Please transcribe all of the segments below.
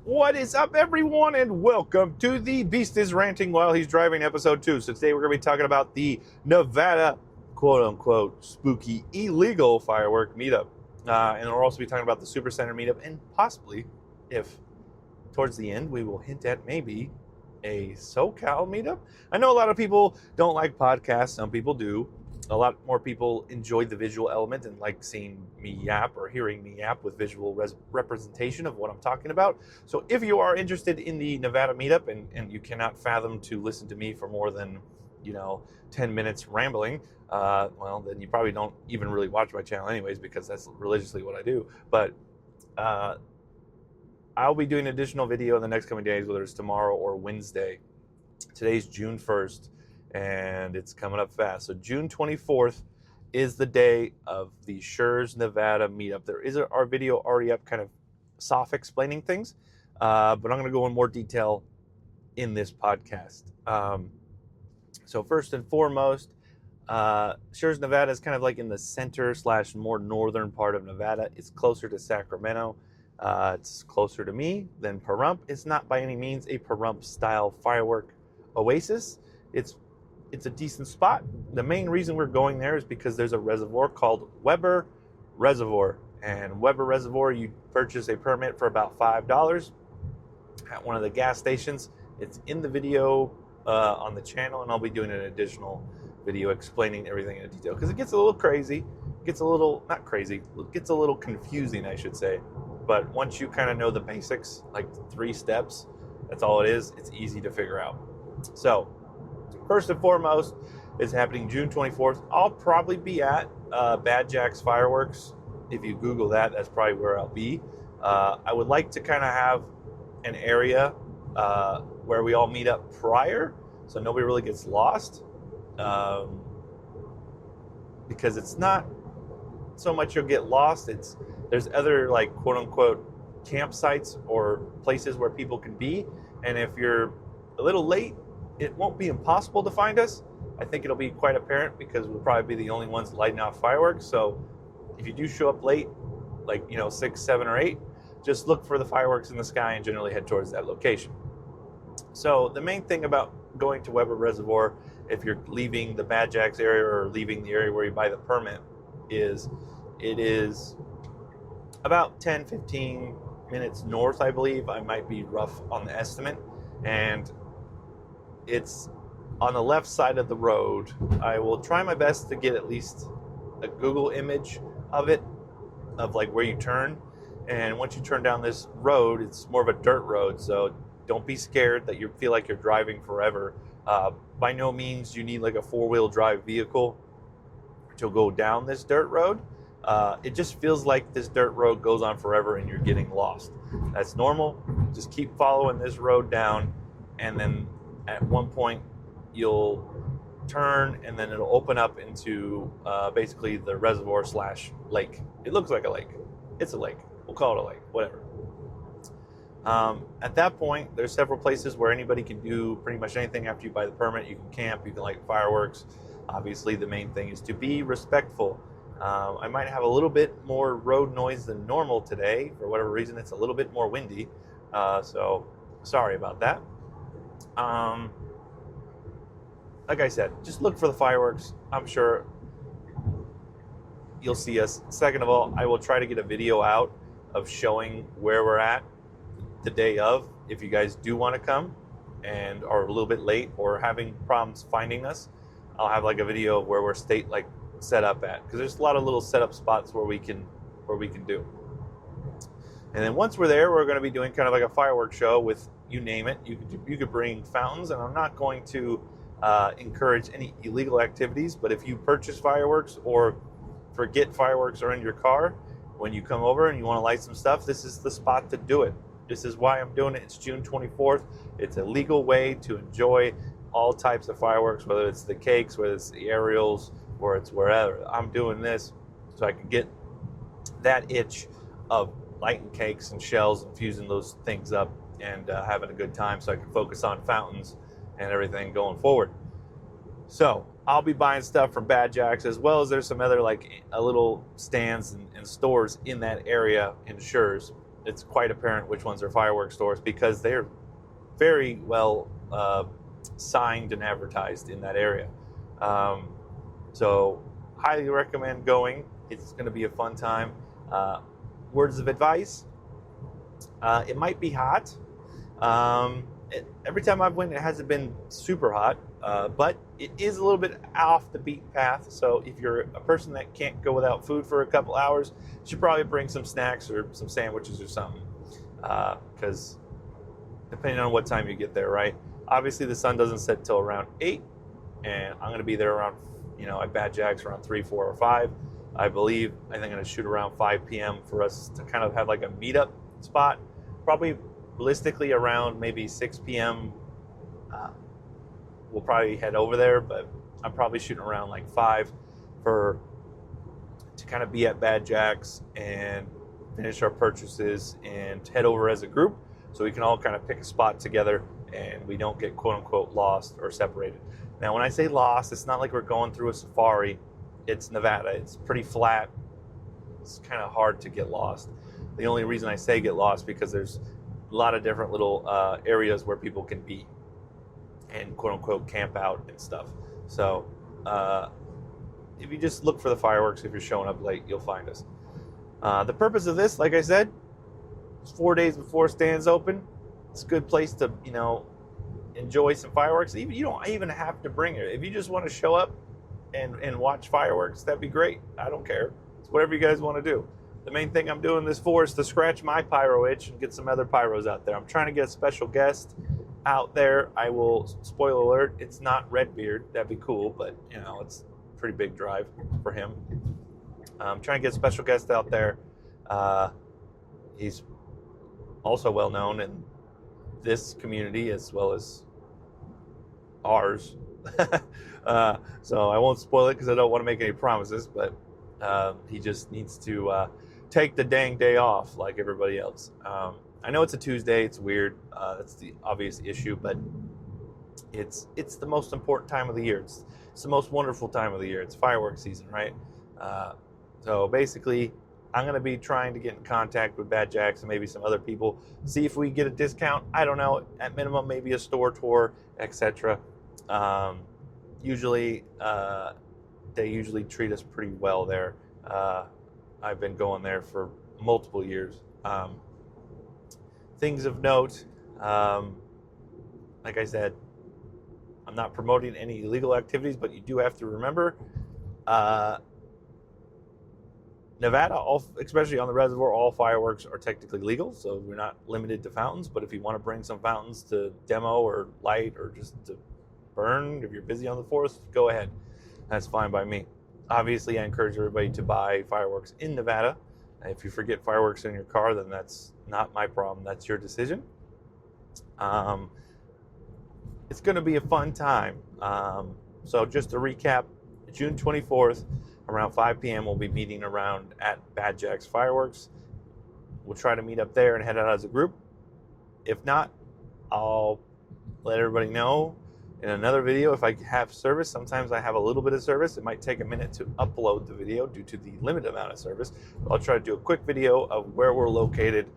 What is up, everyone, and welcome to the Beast is Ranting While He's Driving episode 2. So today we're going to be talking about the Nevada, quote-unquote, spooky, illegal firework meetup. And we'll also be talking about the Supercenter meetup, and possibly, if towards the end, we will hint at maybe a SoCal meetup. I know a lot of people don't like podcasts. Some people do. A lot more people enjoy the visual element and like seeing me yap or hearing me yap with visual representation of what I'm talking about. So if you are interested in the Nevada meetup and you cannot fathom to listen to me for more than, 10 minutes rambling, well, then you probably don't even really watch my channel anyways, because that's religiously what I do. But I'll be doing an additional video in the next coming days, whether it's tomorrow or Wednesday. Today's June 1st. And it's coming up fast. So June 24th is the day of the Schurz, Nevada meetup. There is our video already up, kind of soft explaining things, but I'm going to go in more detail in this podcast. So first and foremost, Schurz, Nevada is kind of like in the center / more northern part of Nevada. It's closer to Sacramento. It's closer to me than Pahrump. It's not by any means a Pahrump-style firework oasis. It's a decent spot. The main reason we're going there is because there's a reservoir called Weber Reservoir. And Weber Reservoir, you purchase a permit for about $5 at one of the gas stations. It's in the video on the channel, and I'll be doing an additional video explaining everything in detail, because it gets a little crazy. It gets a little, not crazy, it gets a little confusing, I should say. But once you kind of know the basics, like 3 steps, that's all it is. It's easy to figure out. So, first and foremost, is happening June 24th. I'll probably be at Bad Jack's Fireworks. If you Google that, that's probably where I'll be. I would like to kind of have an area where we all meet up prior, so nobody really gets lost. Because it's not so much you'll get lost. There's other, like, quote-unquote campsites or places where people can be. And if you're a little late, it won't be impossible to find us. I think it'll be quite apparent because we'll probably be the only ones lighting off fireworks. So if you do show up late, like 6, 7, or 8, just look for the fireworks in the sky and generally head towards that location. So the main thing about going to Weber Reservoir, if you're leaving the Bad Jacks area or leaving the area where you buy the permit, is it is about 10-15 minutes north, I believe. I might be rough on the estimate. And it's on the left side of the road. I will try my best to get at least a Google image of it, of like where you turn. And once you turn down this road, it's more of a dirt road. So don't be scared that you feel like you're driving forever. By no means you need like a 4-wheel drive vehicle to go down this dirt road. It just feels like this dirt road goes on forever and you're getting lost. That's normal. Just keep following this road down, and then at one point you'll turn, and then it'll open up into basically the reservoir / lake. It looks like a lake. It's a lake. We'll call it a lake, whatever. At that point, there's several places where anybody can do pretty much anything after you buy the permit. You can camp, you can light fireworks. Obviously, the main thing is to be respectful. I might have a little bit more road noise than normal today. For whatever reason, it's a little bit more windy. So sorry about that. Like I said, just look for the fireworks. I'm sure you'll see us. Second of all, I will try to get a video out of showing where we're at the day of. If you guys do want to come and are a little bit late or having problems finding us, I'll have like a video of where we're set up at, because there's a lot of little setup spots where we can do. And then once we're there, we're going to be doing kind of like a fireworks show with, you name it. You could bring fountains, and I'm not going to encourage any illegal activities, but if you purchase fireworks or forget fireworks are in your car when you come over and you want to light some stuff, this is the spot to do it. This is why I'm doing it. It's June 24th. It's a legal way to enjoy all types of fireworks, whether it's the cakes, whether it's the aerials, or it's wherever. I'm doing this so I can get that itch of lighting cakes and shells and fusing those things up and having a good time, so I can focus on fountains and everything going forward. So I'll be buying stuff from Bad Jacks, as well as there's some other like a little stands and stores in that area in Schurz. it's quite apparent which ones are fireworks stores because they're very well signed and advertised in that area. So highly recommend going. It's going to be a fun time. Words of advice: it might be hot. Every time I've went, it hasn't been super hot, but it is a little bit off the beaten path. So if you're a person that can't go without food for a couple hours, you should probably bring some snacks or some sandwiches or something, because depending on what time you get there, right? Obviously, the sun doesn't set till around 8, and I'm going to be there around, at Bad Jack's around 3, 4, or 5. I think I'm going to shoot around 5 p.m. for us to kind of have like a meetup spot. Probably realistically around maybe 6 p.m. We'll probably head over there, but I'm probably shooting around like 5 to kind of be at Bad Jack's and finish our purchases and head over as a group so we can all kind of pick a spot together and we don't get quote unquote lost or separated. Now, when I say lost, it's not like we're going through a safari. It's Nevada. It's pretty flat. It's kind of hard to get lost. The only reason I say get lost because there's a lot of different little areas where people can be and quote unquote camp out and stuff. So if you just look for the fireworks, if you're showing up late, you'll find us. The purpose of this, like I said, is 4 days before stands open. It's a good place to, enjoy some fireworks. You don't even have to bring it. If you just want to show up and watch fireworks, that'd be great. I don't care. It's whatever you guys want to do. The main thing I'm doing this for is to scratch my pyro itch and get some other pyros out there. I'm trying to get a special guest out there. I will, spoiler alert, it's not Redbeard. That'd be cool, but it's a pretty big drive for him. I'm trying to get a special guest out there. He's also well known in this community as well as ours. So I won't spoil it because I don't want to make any promises, but he just needs to take the dang day off like everybody else. I know it's a Tuesday. It's weird. That's the obvious issue, but it's the most important time of the year. It's the most wonderful time of the year. It's fireworks season, right? So basically, I'm going to be trying to get in contact with Bad Jack's and maybe some other people, see if we get a discount. I don't know. At minimum, maybe a store tour, etc. Usually, they usually treat us pretty well there. I've been going there for multiple years. Things of note, like I said, I'm not promoting any illegal activities, but you do have to remember, Nevada, especially on the reservoir, all fireworks are technically legal, so we're not limited to fountains. But if you want to bring some fountains to demo or light or just to burn, if you're busy on the 4th, go ahead. That's fine by me. Obviously, I encourage everybody to buy fireworks in Nevada. If you forget fireworks in your car, then that's not my problem. That's your decision. It's going to be a fun time. So just to recap, June 24th, around 5 p.m., we'll be meeting around at Bad Jack's Fireworks. We'll try to meet up there and head out as a group. If not, I'll let everybody know in another video if I have service. Sometimes I have a little bit of service. It might take a minute to upload the video due to the limited amount of service. But I'll try to do a quick video of where we're located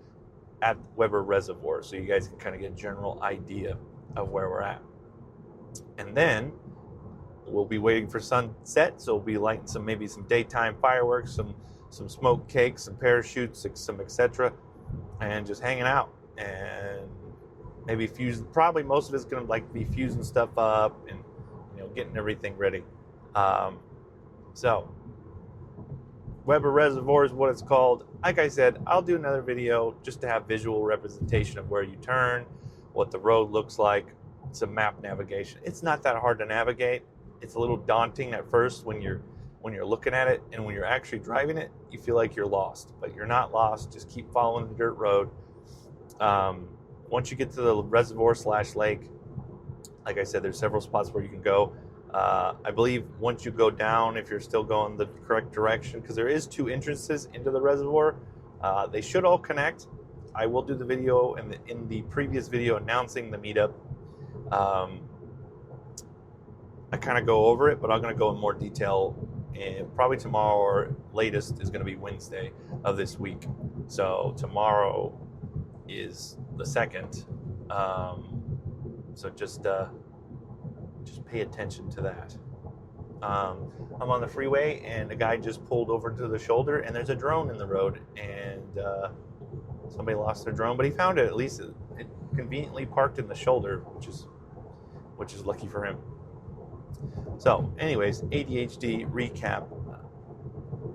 at Weber Reservoir so you guys can kind of get a general idea of where we're at. And then we'll be waiting for sunset, so we'll be lighting maybe some daytime fireworks, some smoked cakes, some parachutes, some etc., and just hanging out and maybe probably most of it's going to be fusing stuff up and getting everything ready. So Weber Reservoir is what it's called. Like I said, I'll do another video just to have visual representation of where you turn, what the road looks like, some map navigation. It's not that hard to navigate. It's a little daunting at first when you're looking at it, and when you're actually driving it, you feel like you're lost, but you're not lost. Just keep following the dirt road. Once you get to the reservoir/lake, like I said, there's several spots where you can go. I believe once you go down, if you're still going the correct direction, because there is 2 entrances into the reservoir, they should all connect. I will do the video in the previous video announcing the meetup. I kind of go over it, but I'm going to go in more detail and probably tomorrow or latest is going to be Wednesday of this week. So tomorrow is the 2nd. So just pay attention to that. I'm on the freeway and a guy just pulled over to the shoulder and there's a drone in the road, and somebody lost their drone, but he found it. At least it conveniently parked in the shoulder, which is lucky for him. So anyways, ADHD recap.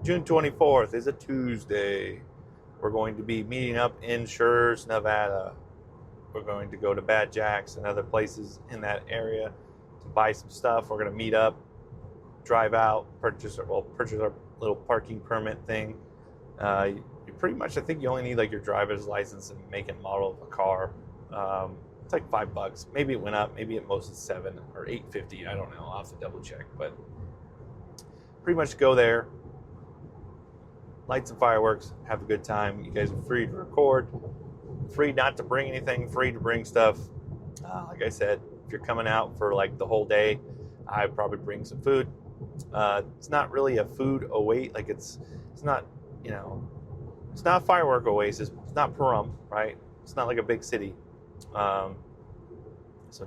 June 24th is a Tuesday. We're going to be meeting up in Schurz, Nevada. We're going to go to Bad Jack's and other places in that area to buy some stuff. We're going to meet up, drive out, purchase our little parking permit thing. You pretty much, I think you only need like your driver's license and make and model of a car. It's like $5. Maybe it went up. Maybe at most it's $7 or $8.50. I don't know. I'll have to double check. But pretty much go there, light some fireworks, have a good time. You guys are free to record, free not to bring anything, free to bring stuff. Like I said, if you're coming out for like the whole day, I'd probably bring some food. It's not really a food oasis. Like it's not, it's not a firework oasis. It's not Pahrump, right? It's not like a big city. So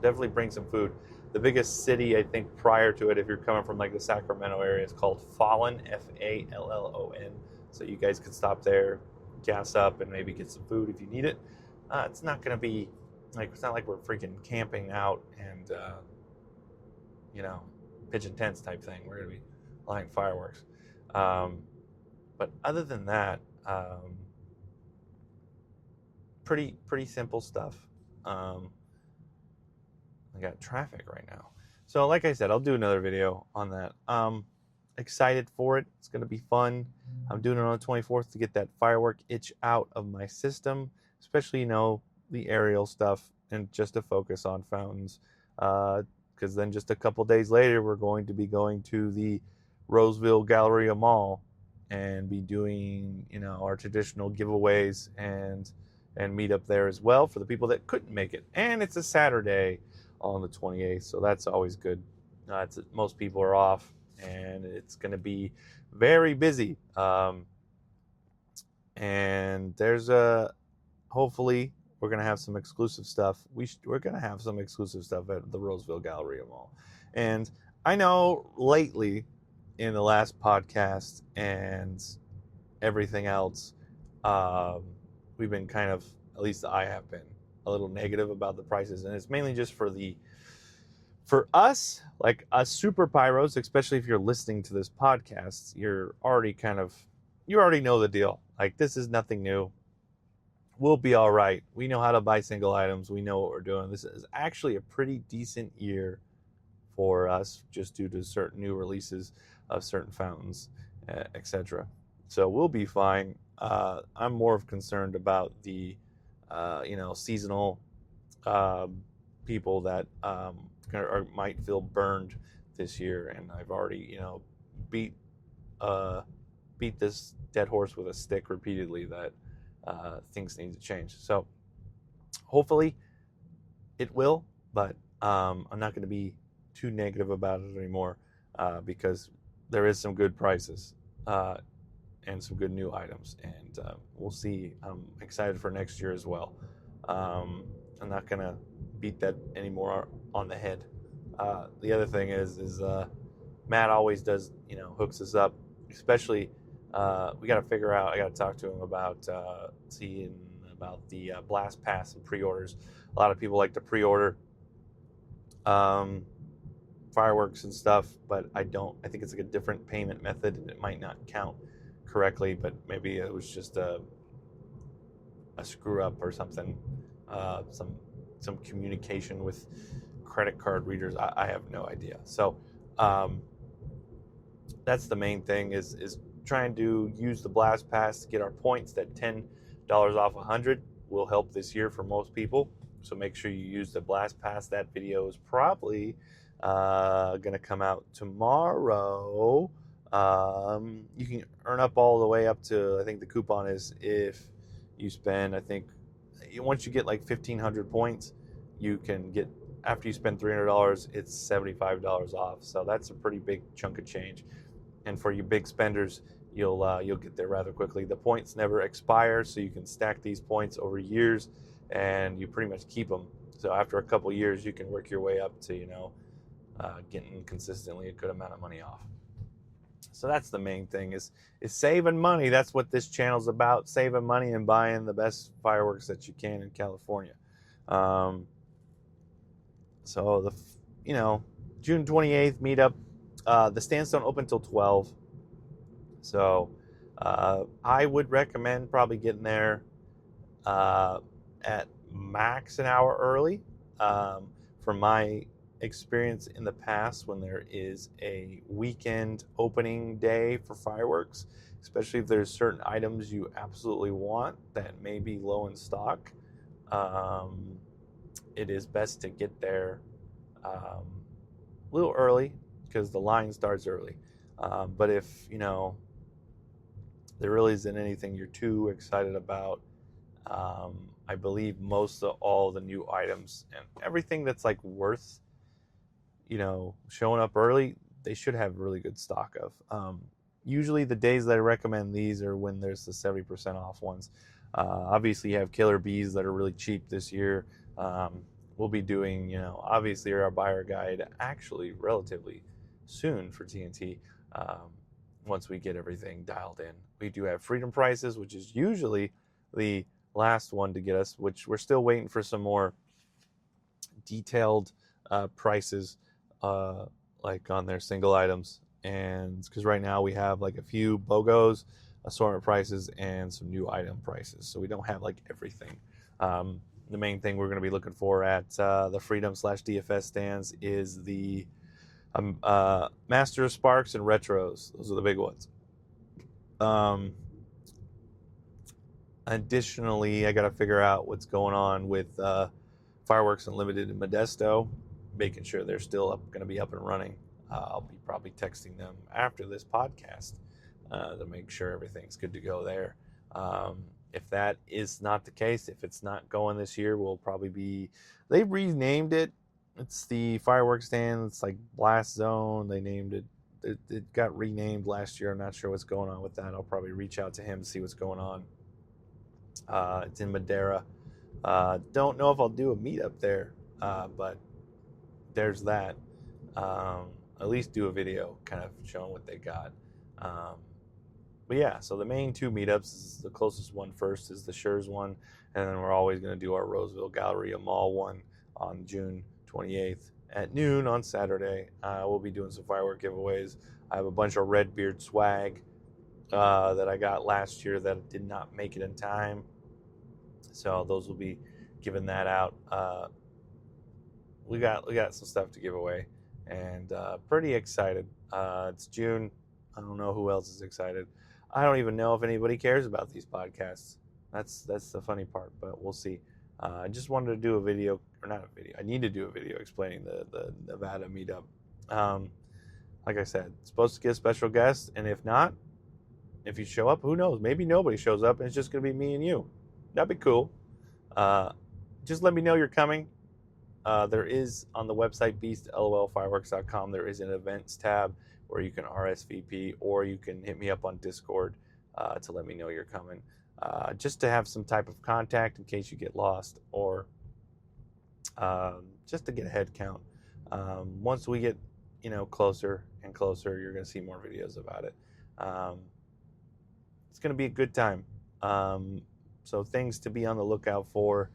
definitely bring some food. The biggest city, I think, prior to it, if you're coming from like the Sacramento area, is called Fallon, Fallon. So you guys could stop there, gas up, and maybe get some food if you need it. It's not going to be like, it's not like we're freaking camping out and, pitching tents type thing. We're going to be lighting fireworks. But other than that, pretty simple stuff. I got traffic right now. So like I said, I'll do another video on that. Excited for it. It's going to be fun. I'm doing it on the 24th to get that firework itch out of my system, especially, the aerial stuff, and just to focus on fountains. Because then just a couple days later, we're going to be going to the Roseville Galleria Mall and be doing, our traditional giveaways and meet up there as well for the people that couldn't make it. And it's a Saturday on the 28th, so that's always good. Most people are off, and it's going to be very busy. And there's hopefully we're going to have some exclusive stuff. We're going to have some exclusive stuff at the Roseville Galleria Mall. And I know lately in the last podcast and everything else, we've been kind of, at least I have been, a little negative about the prices. And it's mainly just for us, like us super pyros, especially if you're listening to this podcast, you already know the deal. Like, this is nothing new. We'll be all right. We know how to buy single items. We know what we're doing. This is actually a pretty decent year for us, just due to certain new releases of certain fountains, etc. So we'll be fine. I'm more concerned about the, seasonal people that might feel burned this year. And I've already, beat this dead horse with a stick repeatedly that things need to change. So hopefully it will, but I'm not going to be too negative about it anymore, because there is some good prices and some good new items, and we'll see. I'm excited for next year as well. I'm not going to beat that anymore on the head. The other thing is Matt always does, hooks us up, especially we got to figure out, I got to talk to him about seeing about the Blast Pass and pre-orders. A lot of people like to pre-order fireworks and stuff, but I think it's like a different payment method, and it might not count correctly, but maybe it was just a screw up or something, some communication with credit card readers. I have no idea. So that's the main thing, is trying to use the Blast Pass to get our points. That $10 off 100 will help this year for most people. So make sure you use the Blast Pass. That video is probably going to come out tomorrow. You can earn up all the way up to, I think the coupon is, if you spend, I think once you get like 1,500 points, you can get, after you spend $300, it's $75 off. So that's a pretty big chunk of change. And for you big spenders, you'll get there rather quickly. The points never expire, so you can stack these points over years, and you pretty much keep them. So after a couple years, you can work your way up to getting consistently a good amount of money off. So that's the main thing is saving money. That's what this channel's about: saving money and buying the best fireworks that you can in California. So June 28th meetup. The stands don't open till 12. So I would recommend probably getting there at max an hour early. From my experience in the past, when there is a weekend opening day for fireworks, especially if there's certain items you absolutely want that may be low in stock, it is best to get there a little early because the line starts early. But if there really isn't anything you're too excited about, I believe most of all the new items and everything that's like worth showing up early, they should have really good stock of. Usually the days that I recommend these are when there's the 70% off ones. Obviously you have killer bees that are really cheap this year. We'll be doing, obviously our buyer guide actually relatively soon for TNT. Once we get everything dialed in, we do have freedom prices, which is usually the last one to get us, which we're still waiting for some more detailed prices like on their single items. And because right now we have like a few BOGOs, assortment prices, and some new item prices. So we don't have like everything. The main thing we're going to be looking for at the Freedom/DFS stands is the Master Sparks and Retros. Those are the big ones. Additionally, I got to figure out what's going on with Fireworks Unlimited in Modesto, making sure they're still going to be up and running. I'll be probably texting them after this podcast to make sure everything's good to go there. If that is not the case, if it's not going this year, we'll probably be... They renamed it. It's the fireworks stand. It's like Blast Zone. They named it. It got renamed last year. I'm not sure what's going on with that. I'll probably reach out to him to see what's going on. It's in Madera. Don't know if I'll do a meetup there, but there's that. At least do a video kind of showing what they got. But yeah, so the main two meetups, is the closest one first is the Schurz one, and then we're always going to do our Roseville Galleria Mall one on June 28th at noon on Saturday. We'll be doing some firework giveaways. I have a bunch of Redbeard swag that I got last year that did not make it in time, so those will be giving that out. We got some stuff to give away, and pretty excited. It's June. I don't know who else is excited. I don't even know if anybody cares about these podcasts. That's the funny part, but we'll see. I just wanted to do a video, or not a video. I need to do a video explaining the Nevada meetup. Like I said, it's supposed to get a special guest, and if not, if you show up, who knows? Maybe nobody shows up, and it's just going to be me and you. That'd be cool. Just let me know you're coming. There is on the website beastlolfireworks.com. There is an events tab where you can RSVP, or you can hit me up on Discord to let me know you're coming. Just to have some type of contact in case you get lost, or just to get a head count. Once we get closer and closer, you're going to see more videos about it. It's going to be a good time. So things to be on the lookout for.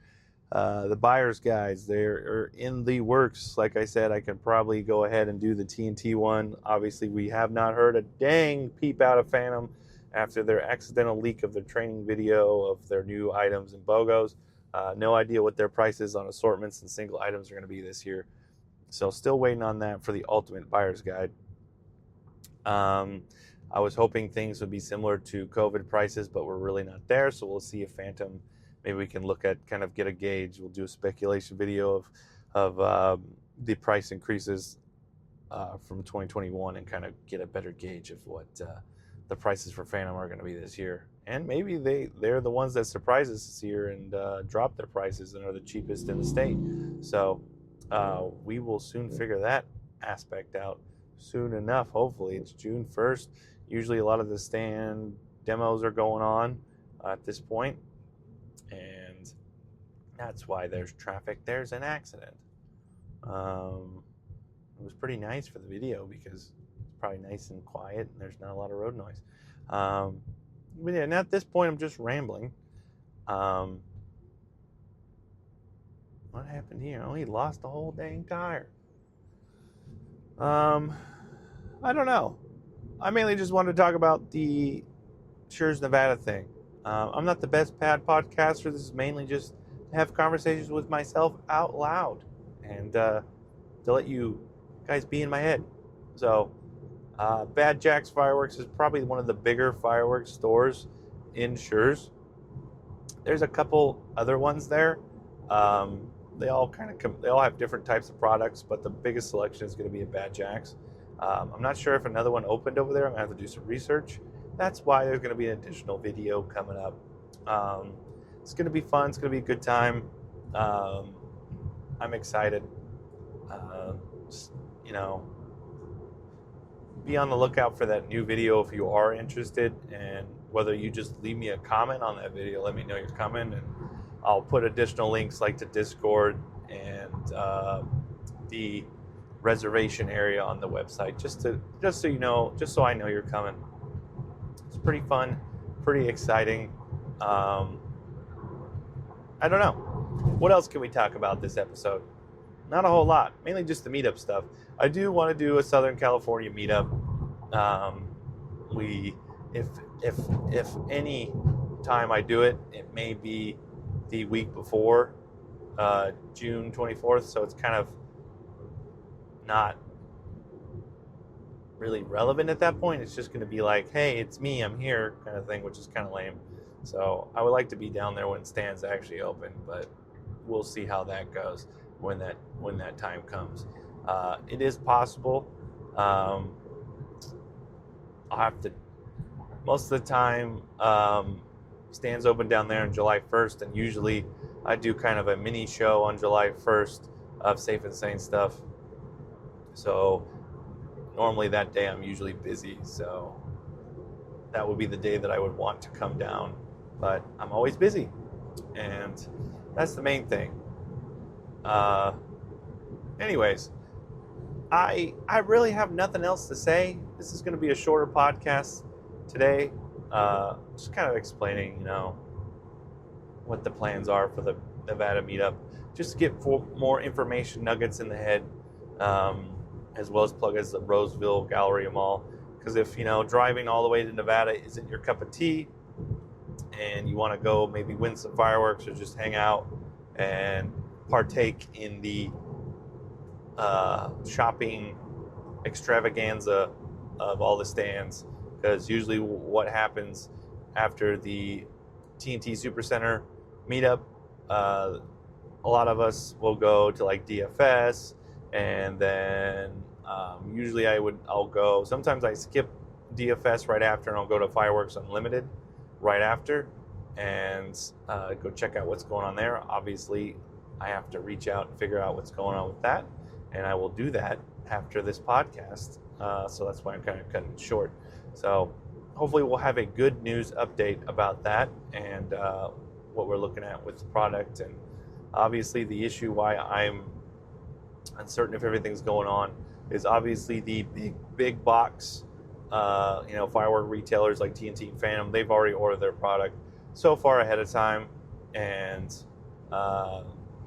The buyer's guides, they're in the works. Like I said, I can probably go ahead and do the TNT one. Obviously, we have not heard a dang peep out of Phantom after their accidental leak of their training video of their new items and BOGOs. No idea what their prices on assortments and single items are going to be this year. So still waiting on that for the ultimate buyer's guide. I was hoping things would be similar to COVID prices, but we're really not there. So we'll see if Phantom... Maybe we can look at, kind of get a gauge. We'll do a speculation video of the price increases from 2021 and kind of get a better gauge of what the prices for Phantom are going to be this year. And maybe they're the ones that surprise us this year and drop their prices and are the cheapest in the state. So we will soon figure that aspect out. soon enough. Hopefully, it's June 1st. Usually a lot of the stand demos are going on at this point, and that's why there's traffic. There's an accident. It was pretty nice for the video because it's probably nice and quiet and there's not a lot of road noise. But yeah, and at this point I'm just rambling. What happened here? Oh, he lost the whole dang tire. I don't know. I mainly just wanted to talk about the Schurz, Nevada thing. I'm not the best podcaster. This is mainly just to have conversations with myself out loud and to let you guys be in my head. So, Bad Jack's Fireworks is probably one of the bigger fireworks stores in Schurz. There's a couple other ones there. They all have different types of products, but the biggest selection is going to be at Bad Jack's. I'm not sure if another one opened over there. I'm going to have to do some research. That's why there's going to be an additional video coming up. It's going to be fun. It's going to be a good time. I'm excited. Be on the lookout for that new video if you are interested, and whether you just leave me a comment on that video, let me know you're coming, and I'll put additional links like to Discord and the reservation area on the website, just so you know, just so I know you're coming. It's pretty fun, pretty exciting. I don't know. What else can we talk about this episode? Not a whole lot. Mainly just the meetup stuff. I do want to do a Southern California meetup. If any time I do it, it may be the week before June 24th. So it's kind of not really relevant at that point. It's just going to be like, hey, it's me, I'm here, kind of thing, which is kind of lame. So I would like to be down there when stands actually open, but we'll see how that goes when that time comes. It is possible. I'll have to. Most of the time, stands open down there on July 1st, and usually I do kind of a mini show on July 1st of Safe and Sane stuff. So normally that day I'm usually busy, so that would be the day that I would want to come down, but I'm always busy, and that's the main thing. Anyways, I really have nothing else to say. This is going to be a shorter podcast today, just kind of explaining, what the plans are for the Nevada meetup, just to get more information nuggets in the head, as well as plug as the Roseville Galleria Mall. Because if, driving all the way to Nevada isn't your cup of tea, and you want to go maybe win some fireworks or just hang out and partake in the shopping extravaganza of all the stands, because usually what happens after the TNT Supercenter meetup, a lot of us will go to like DFS, and then usually I'll go, sometimes I skip DFS right after, and I'll go to Fireworks Unlimited right after and go check out what's going on there. Obviously I have to reach out and figure out what's going on with that, and I will do that after this podcast. So that's why I'm kind of cutting it short. So hopefully we'll have a good news update about that and what we're looking at with the product. And obviously the issue why I'm uncertain if everything's going on is obviously the big box, firework retailers like TNT and Phantom. They've already ordered their product so far ahead of time, and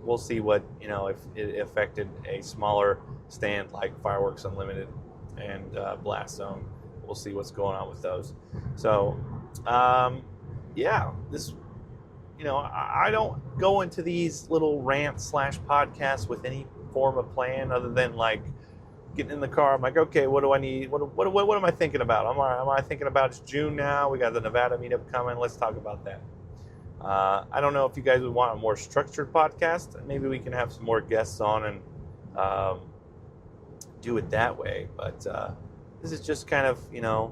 we'll see what, if it affected a smaller stand like Fireworks Unlimited and Blast Zone. We'll see what's going on with those. So, this, I don't go into these little rants / podcasts with any form of plan other than like getting in the car. I'm like, okay, what do I need? What am I thinking about? Am I thinking about it's June now? We got the Nevada meetup coming. Let's talk about that. I don't know if you guys would want a more structured podcast. Maybe we can have some more guests on and do it that way. But this is just kind of, a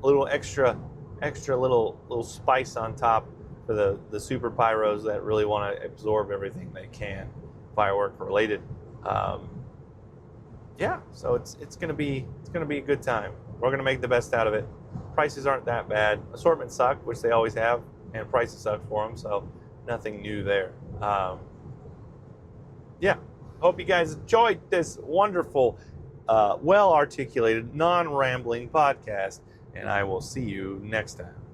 little extra little spice on top for the super pyros that really want to absorb everything they can, firework related. yeah, so it's gonna be a good time. We're gonna make the best out of it. Prices aren't that bad. Assortments suck, which they always have, and prices suck for them, so nothing new there. Yeah, hope you guys enjoyed this wonderful, well articulated, non-rambling podcast, and I will see you next time.